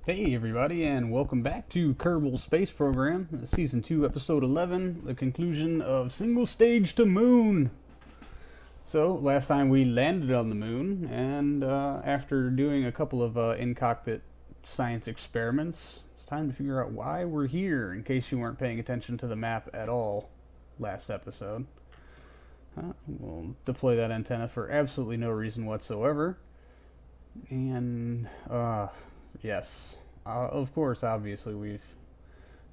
Hey everybody, and welcome back to Kerbal Space Program, Season 2, Episode 11, the conclusion of Single Stage to Moon. So, last time we landed on the moon, and after doing a couple of in-cockpit science experiments, it's time to figure out why we're here, in case you weren't paying attention to the map at all last episode. We'll deploy that antenna for absolutely no reason whatsoever. And, yes. Of course, obviously, we've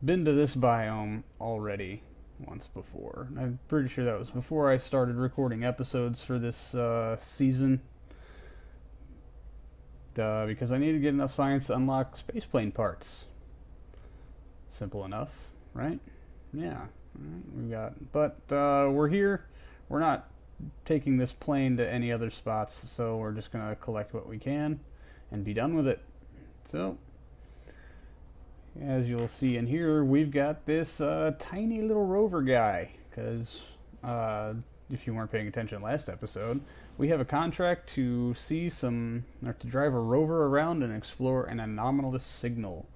been to this biome already once before. I'm pretty sure that was before I started recording episodes for this season. Because I need to get enough science to unlock spaceplane parts. Simple enough, right? Yeah. But we're here. We're not taking this plane to any other spots, so we're just going to collect what we can and be done with it. So, as you'll see in here, we've got this tiny little rover guy, because if you weren't paying attention last episode, we have a contract to to drive a rover around and explore an anomalous signal.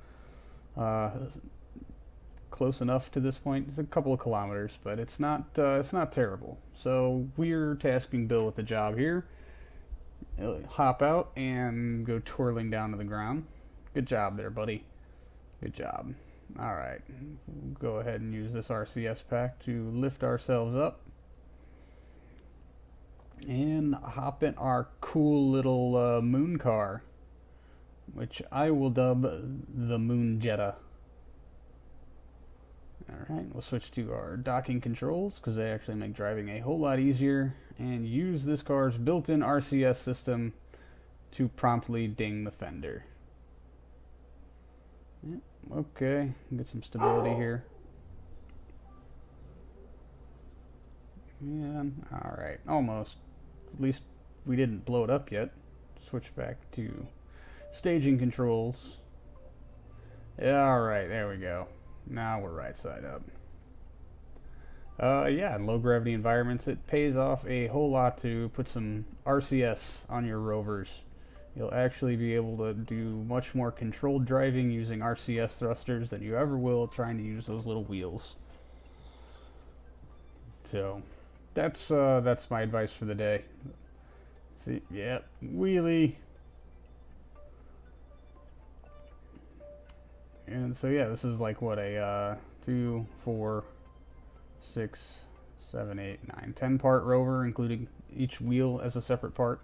Close enough to this point. It's a couple of kilometers, but it's not terrible. So we're tasking Bill with the job here. He'll hop out and go twirling down to the ground. Good job there, buddy. Good job. Alright, we'll go ahead and use this RCS pack to lift ourselves up and hop in our cool little moon car, which I will dub the Moon Jetta. Alright, we'll switch to our docking controls, because they actually make driving a whole lot easier, and use this car's built-in RCS system to promptly ding the fender. Yep, okay, get some stability here. And, alright, almost. At least we didn't blow it up yet. Switch back to staging controls. Alright, there we go. Now we're right side up. Yeah, in low gravity environments, it pays off a whole lot to put some RCS on your rovers. You'll actually be able to do much more controlled driving using RCS thrusters than you ever will trying to use those little wheels. So, that's my advice for the day. See, yeah, wheelie. And so yeah, this is like what a 2, 4, 6, 7, 8, 9, 10 part rover, including each wheel as a separate part.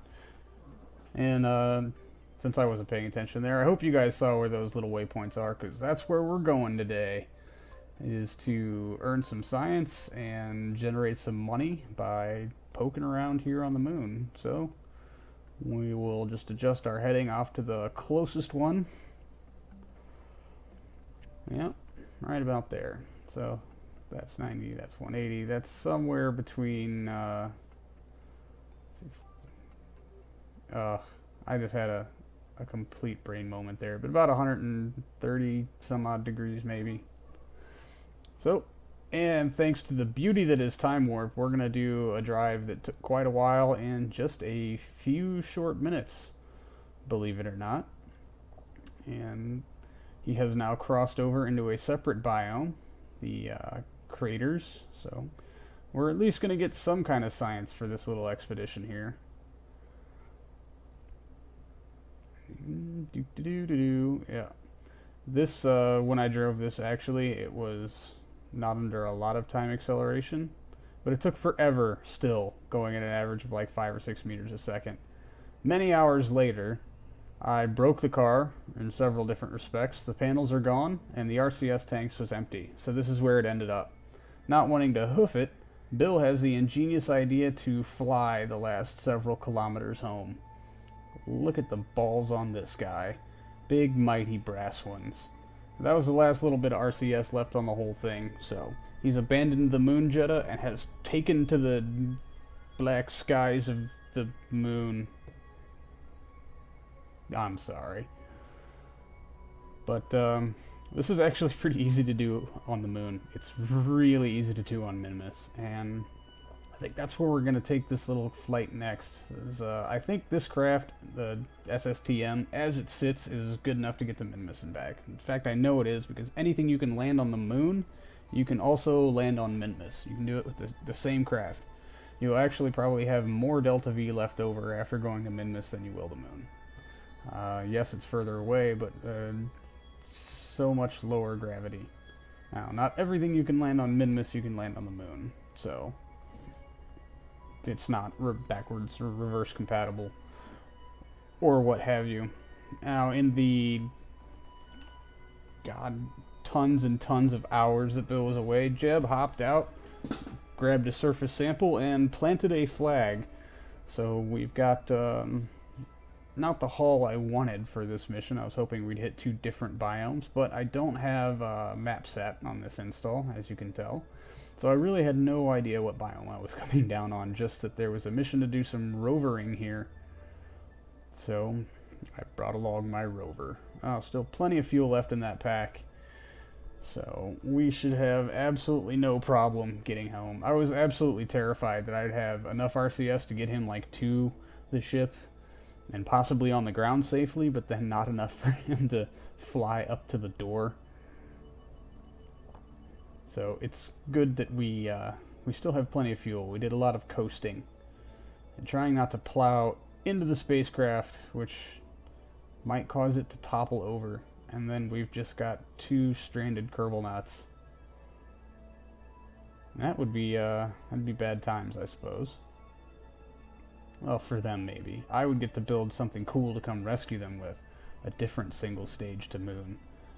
And since I wasn't paying attention there, I hope you guys saw where those little waypoints are, because that's where we're going today, is to earn some science and generate some money by poking around here on the moon. So we will just adjust our heading off to the closest one. Yep, right about there. So that's 90, that's 180, that's somewhere between, I just had a complete brain moment there, but about 130 some odd degrees maybe. So, and thanks to the beauty that is Time Warp, we're going to do a drive that took quite a while in just a few short minutes, believe it or not. And he has now crossed over into a separate biome, the craters, so we're at least going to get some kind of science for this little expedition here. Yeah. This, when I drove this, actually, it was not under a lot of time acceleration, but it took forever still, going at an average of like 5 or 6 meters a second. Many hours later, I broke the car in several different respects. The panels are gone, and the RCS tanks was empty. So this is where it ended up. Not wanting to hoof it, Bill has the ingenious idea to fly the last several kilometers home. Look at the balls on this guy. Big, mighty brass ones. That was the last little bit of RCS left on the whole thing, so he's abandoned the Moon Jetta and has taken to the black skies of the moon. I'm sorry. But this is actually pretty easy to do on the moon. It's really easy to do on Minimus. And think that's where we're going to take this little flight next. I think this craft, the SSTM, as it sits, is good enough to get to Minmus and back. In fact, I know it is, because anything you can land on the moon, you can also land on Minmus. You can do it with the same craft. You'll actually probably have more Delta V left over after going to Minmus than you will the moon. Yes, it's further away, but so much lower gravity. Now, not everything you can land on Minmus you can land on the moon, so it's not backwards or reverse compatible or what have you. Now, in the tons and tons of hours that Bill was away, Jeb hopped out, grabbed a surface sample, and planted a flag. So we've got not the haul I wanted for this mission. I was hoping we'd hit 2 different biomes, but I don't have map set on this install, as you can tell. So I really had no idea what biome I was coming down on, just that there was a mission to do some rovering here. So I brought along my rover. Oh, still plenty of fuel left in that pack. So we should have absolutely no problem getting home. I was absolutely terrified that I'd have enough RCS to get him like to the ship and possibly on the ground safely, but then not enough for him to fly up to the door. So it's good that we still have plenty of fuel. We did a lot of coasting and trying not to plow into the spacecraft, which might cause it to topple over. And then we've just got 2 stranded Kerbal knots. That would be that'd be bad times, I suppose. Well, for them, maybe. I would get to build something cool to come rescue them with. A different single stage to Moon.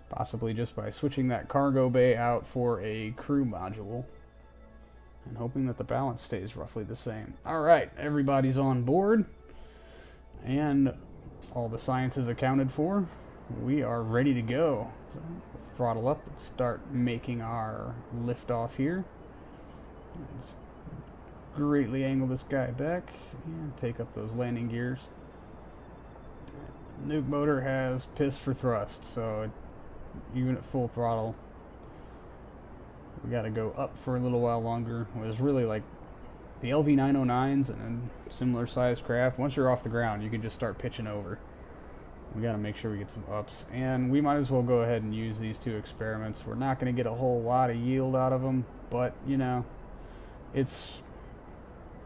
Possibly just by switching that cargo bay out for a crew module. And hoping that the balance stays roughly the same. Alright, everybody's on board. And all the science is accounted for. We are ready to go. So we'll throttle up and start making our liftoff here. Let's greatly angle this guy back and take up those landing gears. Nuke motor has piss for thrust, so even at full throttle we gotta go up for a little while longer. It was really like the LV-909s and a similar sized craft. Once you're off the ground you can just start pitching over. We gotta make sure we get some ups, and we might as well go ahead and use these 2 experiments. We're not gonna get a whole lot of yield out of them, but you know,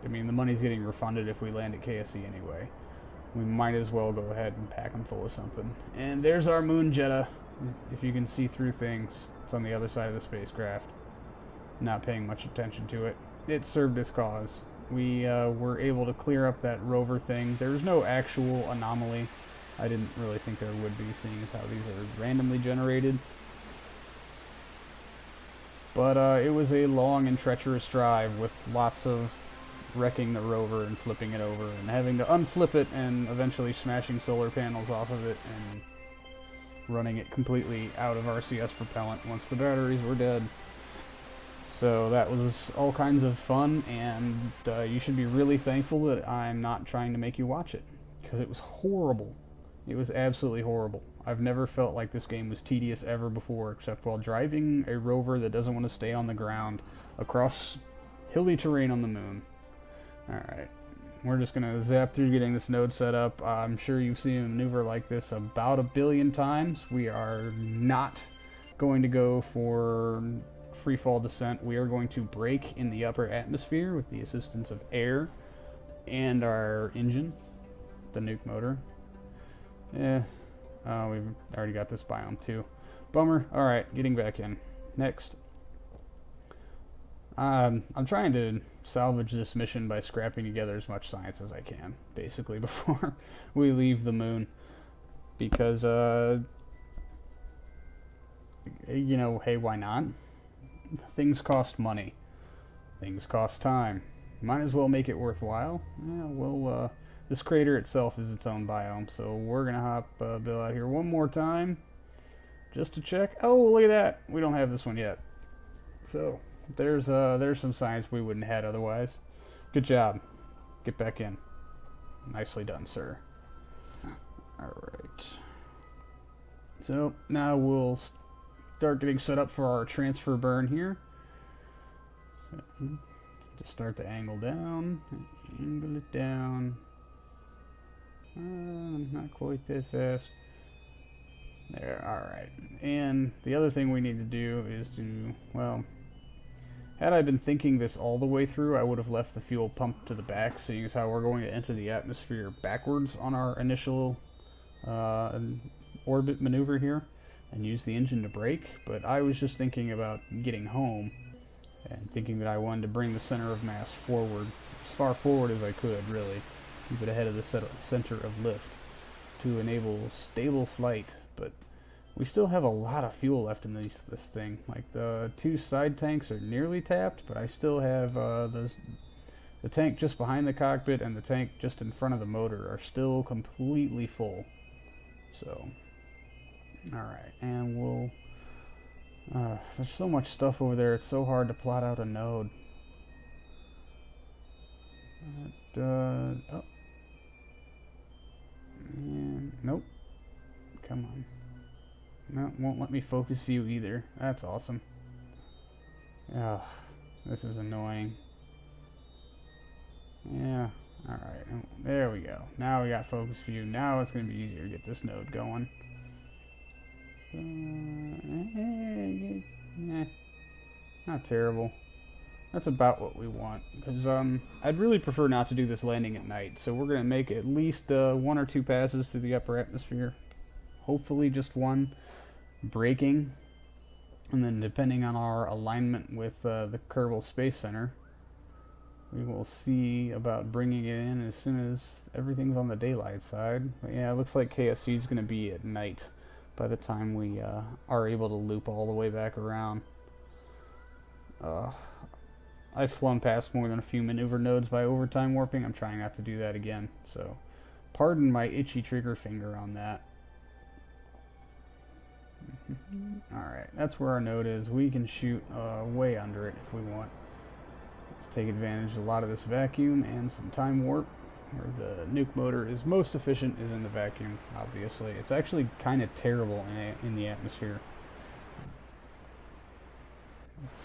I mean, the money's getting refunded if we land at KSC anyway. We might as well go ahead and pack them full of something. And there's our moon Jetta. If you can see through things, it's on the other side of the spacecraft. Not paying much attention to it. It served its cause. We were able to clear up that rover thing. There was no actual anomaly. I didn't really think there would be, seeing as how these are randomly generated. But it was a long and treacherous drive with lots of wrecking the rover and flipping it over and having to unflip it and eventually smashing solar panels off of it and running it completely out of RCS propellant once the batteries were dead. So that was all kinds of fun, and you should be really thankful that I'm not trying to make you watch it, because it was horrible. It was absolutely horrible. I've never felt like this game was tedious ever before, except while driving a rover that doesn't want to stay on the ground across hilly terrain on the moon. Alright, we're just going to zap through getting this node set up. I'm sure you've seen a maneuver like this about 1 billion times. We are not going to go for freefall descent. We are going to brake in the upper atmosphere with the assistance of air and our engine, the nuke motor. We've already got this biome too. Bummer. Alright, getting back in. Next. I'm trying to salvage this mission by scrapping together as much science as I can, basically, before we leave the moon. Because, you know, hey, why not? Things cost money. Things cost time. Might as well make it worthwhile. Yeah, well, this crater itself is its own biome, so we're gonna hop Bill out here one more time just to check. Oh, look at that! We don't have this one yet. So there's some science we wouldn't have had otherwise. Good job. Get back in. Nicely done, sir. All right. So now we'll start getting set up for our transfer burn here. Just start the angle down, angle it down. Not quite that fast. There, alright. And the other thing we need to do is to, well, had I been thinking this all the way through, I would have left the fuel pump to the back, seeing as how we're going to enter the atmosphere backwards on our initial orbit maneuver here, and use the engine to brake. But I was just thinking about getting home, and thinking that I wanted to bring the center of mass forward, as far forward as I could, really. Keep it ahead of the center of lift to enable stable flight. But we still have a lot of fuel left in this thing. Like, the two side tanks are nearly tapped, but I still have the tank just behind the cockpit and the tank just in front of the motor are still completely full. So, alright, and we'll... there's so much stuff over there, it's so hard to plot out a node. Oh. And, nope. Come on. No, won't let me focus view either. That's awesome. Ugh, this is annoying. Yeah, alright. There we go. Now we got focus view. Now it's going to be easier to get this node going. So, not terrible. That's about what we want. Because I'd really prefer not to do this landing at night. So we're going to make at least 1 or 2 passes through the upper atmosphere. Hopefully just one. Braking. And then depending on our alignment with the Kerbal Space Center, we will see about bringing it in as soon as everything's on the daylight side. But yeah, it looks like KSC is going to be at night by the time we are able to loop all the way back around. I've flown past more than a few maneuver nodes by overtime warping. I'm trying not to do that again, so pardon my itchy trigger finger on that. Alright, that's where our node is. We can shoot way under it if we want. Let's take advantage of a lot of this vacuum and some time warp. Where the nuke motor is most efficient is in the vacuum, obviously. It's actually kind of terrible in the atmosphere.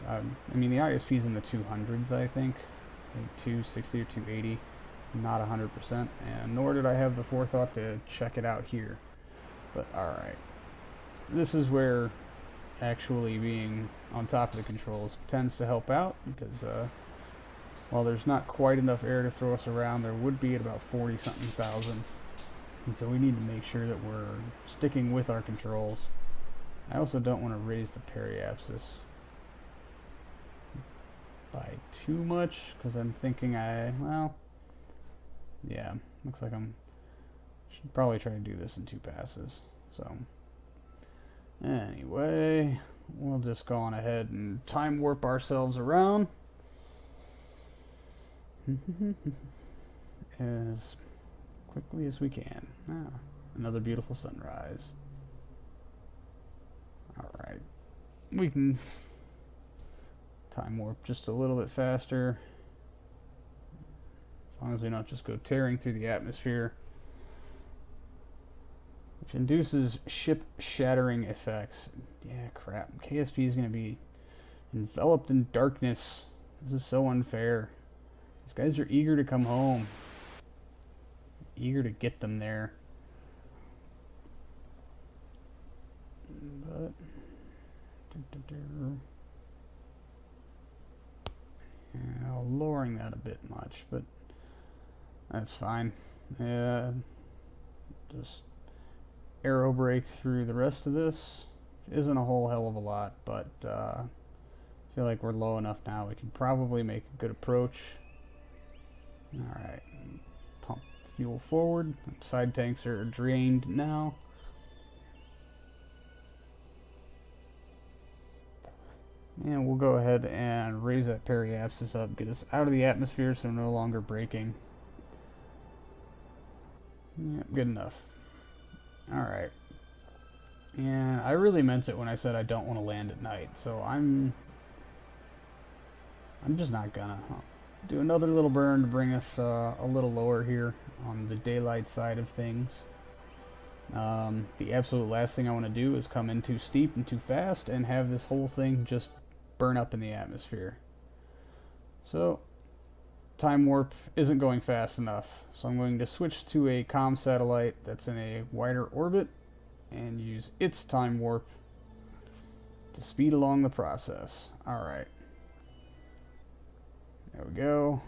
I mean, the ISP is in the 200s, I think. 260 or 280. Not 100%. And nor did I have the forethought to check it out here. But alright. This is where actually being on top of the controls tends to help out, because while there's not quite enough air to throw us around, there would be at about 40-something thousand. And so we need to make sure that we're sticking with our controls. I also don't want to raise the periapsis by too much, because I'm thinking well, yeah, looks like should probably try to do this in 2 passes. So, anyway, we'll just go on ahead and time warp ourselves around. As quickly as we can. Another beautiful sunrise. Alright. We can time warp just a little bit faster. As long as we don't just go tearing through the atmosphere, which induces ship shattering effects. Yeah, crap. KSP is going to be enveloped in darkness. This is so unfair. These guys are eager to come home. Eager to get them there. But yeah, lowering that a bit much, but that's fine. Yeah, just aero brake through the rest of this. Isn't a whole hell of a lot, but I feel like we're low enough now. We can probably make a good approach. Alright, pump fuel forward. Side tanks are drained now. And we'll go ahead and raise that periapsis up, get us out of the atmosphere so we're no longer braking. Yep, good enough. Alright. And I really meant it when I said I don't want to land at night, so I'm just not gonna. Do another little burn to bring us a little lower here on the daylight side of things. The absolute last thing I want to do is come in too steep and too fast and have this whole thing just burn up in the atmosphere. So time warp isn't going fast enough. So I'm going to switch to a comm satellite that's in a wider orbit and use its time warp to speed along the process. Alright. There we go.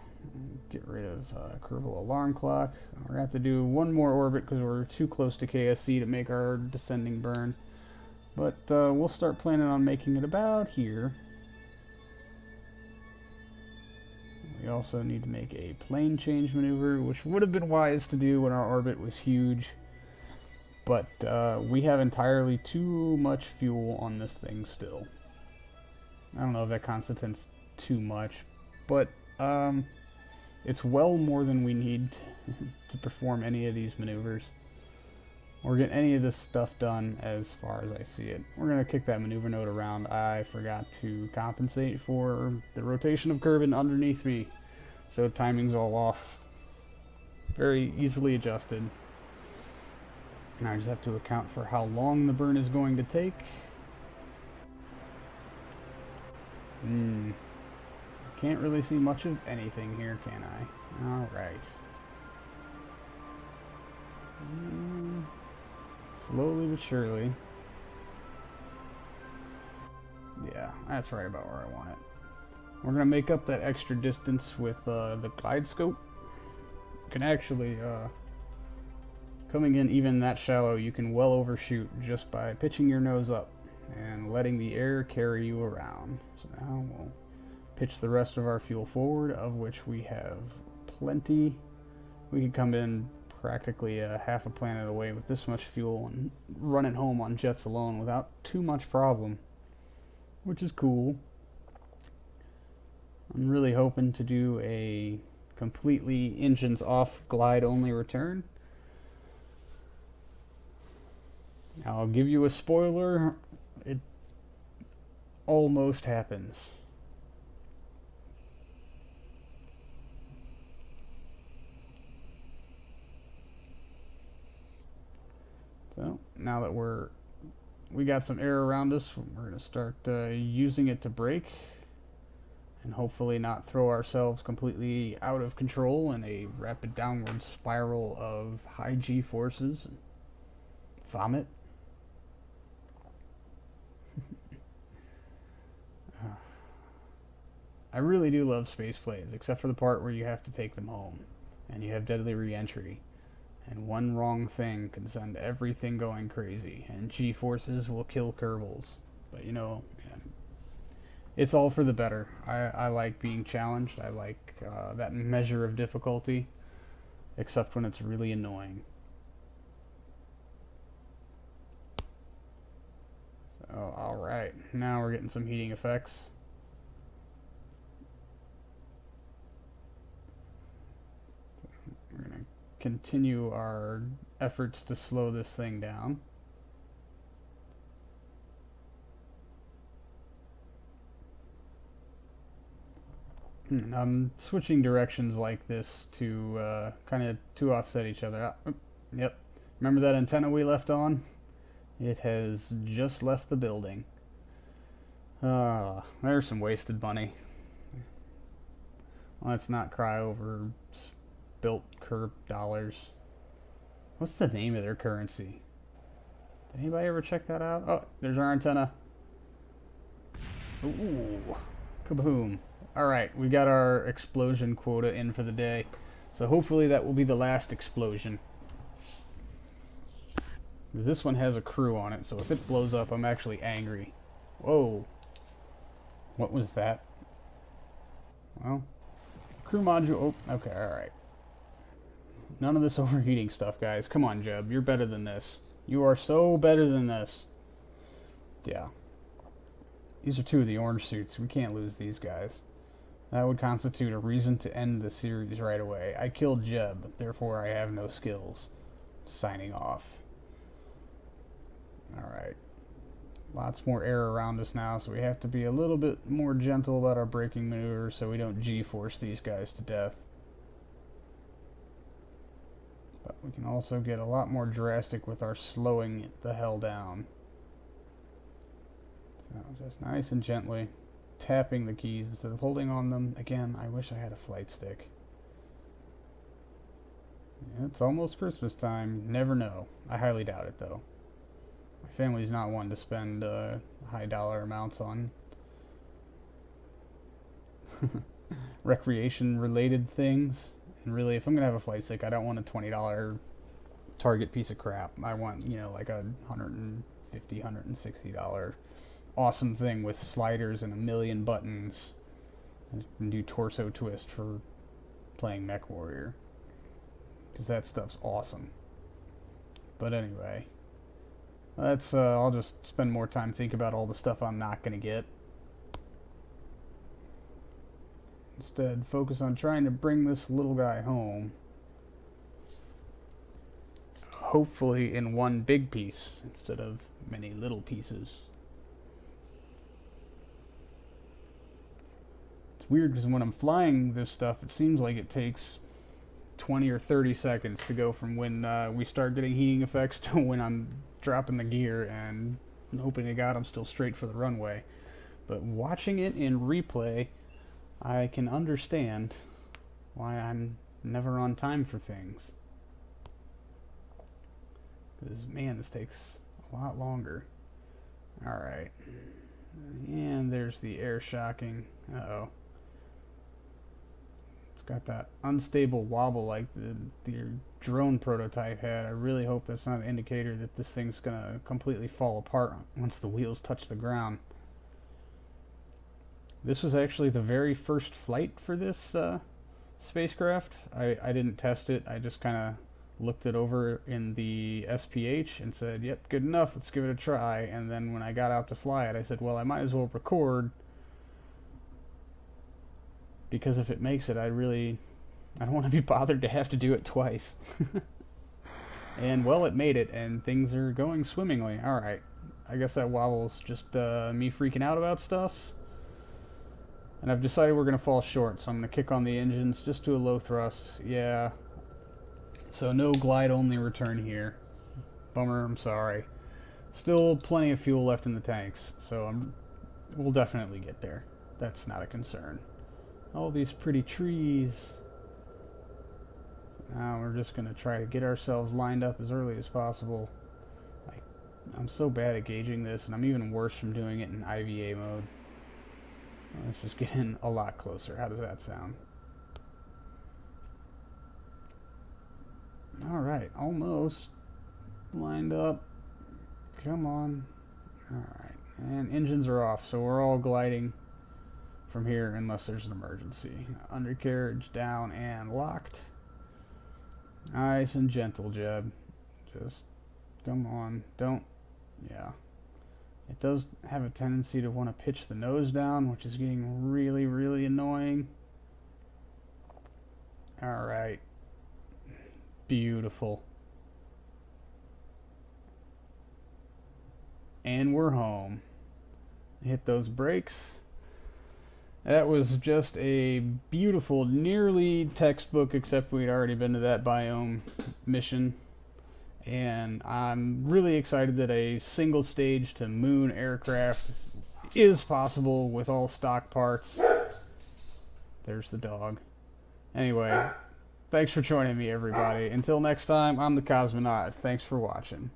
Get rid of Kerbal alarm clock. We're going to have to do one more orbit because we're too close to KSC to make our descending burn. But we'll start planning on making it about here. We also need to make a plane change maneuver, which would have been wise to do when our orbit was huge. But we have entirely too much fuel on this thing still. I don't know if that constitutes too much, but it's well more than we need to perform any of these maneuvers or get any of this stuff done as far as I see it. We're going to kick that maneuver node around. I forgot to compensate for the rotation of Kerbin underneath me, so timing's all off. Very easily adjusted. Now I just have to account for how long the burn is going to take. Can't really see much of anything here, can I? Alright. Slowly but surely. Yeah, that's right about where I want it. We're going to make up that extra distance with the glide scope. You can actually, coming in even that shallow, you can well overshoot just by pitching your nose up and letting the air carry you around. So now we'll pitch the rest of our fuel forward, of which we have plenty. We can come in practically half a planet away with this much fuel and run it home on jets alone without too much problem, which is cool. I'm really hoping to do a completely engines off glide only return. I'll give you a spoiler, it almost happens. So now that we got some air around us, we're going to start using it to brake and hopefully not throw ourselves completely out of control in a rapid downward spiral of high G forces and vomit. I really do love space plays, except for the part where you have to take them home and you have deadly re-entry. And one wrong thing can send everything going crazy, and G-forces will kill Kerbals. But you know, it's all for the better. I like being challenged. I like that measure of difficulty, except when it's really annoying. So, alright, now we're getting some heating effects. We're going to continue our efforts to slow this thing down. I'm switching directions like this to kind of to offset each other. Yep. Remember that antenna we left on? It has just left the building. There's some wasted money. Let's not cry over spilt Kerb dollars. What's the name of their currency? Did anybody ever check that out? Oh, there's our antenna. Ooh, kaboom. Alright, we got our explosion quota in for the day. So hopefully that will be the last explosion. This one has a crew on it, so if it blows up, I'm actually angry. Whoa. What was that? Well, crew module. Oh, okay, alright. None of this overheating stuff, guys. Come on, Jeb. You're better than this. You are so better than this. Yeah. These are two of the orange suits. We can't lose these guys. That would constitute a reason to end the series right away. I killed Jeb, therefore I have no skills. Signing off. Alright. Lots more air around us now, so we have to be a little bit more gentle about our braking maneuvers so we don't G-force these guys to death. But we can also get a lot more drastic with our slowing it the hell down. So just nice and gently tapping the keys instead of holding on them. Again, I wish I had a flight stick. It's almost Christmas time. Never know. I highly doubt it, though. My family's not one to spend high dollar amounts on recreation related things. And really, if I'm gonna have a flight stick, I don't want a $20 Target piece of crap. I want, you know, like a $150, $160 awesome thing with sliders and a million buttons, and do torso twist for playing Mech Warrior, because that stuff's awesome. But anyway, that's I'll just spend more time thinking about all the stuff I'm not gonna get. Instead, focus on trying to bring this little guy home. Hopefully in one big piece instead of many little pieces. It's weird because when I'm flying this stuff, it seems like it takes 20 or 30 seconds to go from when we start getting heating effects to when I'm dropping the gear and hoping to God I'm still straight for the runway. But watching it in replay, I can understand why I'm never on time for things. Because, man, this takes a lot longer. Alright. And there's the air shocking. Uh-oh. It's got that unstable wobble like the drone prototype had. I really hope that's not an indicator that this thing's going to completely fall apart once the wheels touch the ground. This was actually the very first flight for this spacecraft. I didn't test it. I just kind of looked it over in the SPH and said, yep, good enough, let's give it a try. And then when I got out to fly it, I said, well, I might as well record, because if it makes it, I don't want to be bothered to have to do it twice. And, well, it made it, and things are going swimmingly. Alright, I guess that wobble's just me freaking out about stuff. And I've decided we're going to fall short, so I'm going to kick on the engines just to a low thrust. Yeah. So no glide-only return here. Bummer, I'm sorry. Still plenty of fuel left in the tanks, so we'll definitely get there. That's not a concern. All these pretty trees. Now we're just going to try to get ourselves lined up as early as possible. I'm so bad at gauging this, and I'm even worse from doing it in IVA mode. Let's just get in a lot closer. How does that sound? Alright, almost lined up. Come on. Alright, and engines are off, so we're all gliding from here unless there's an emergency. Undercarriage down and locked. Nice and gentle, Jeb. Just come on. Don't. Yeah. It does have a tendency to want to pitch the nose down, which is getting really, really annoying. Alright. Beautiful. And we're home. Hit those brakes. That was just a beautiful, nearly textbook, except we'd already been to that biome mission. And I'm really excited that a single stage to moon aircraft is possible with all stock parts. There's the dog. Anyway, thanks for joining me, everybody. Until next time, I'm the Cosmonaut. Thanks for watching.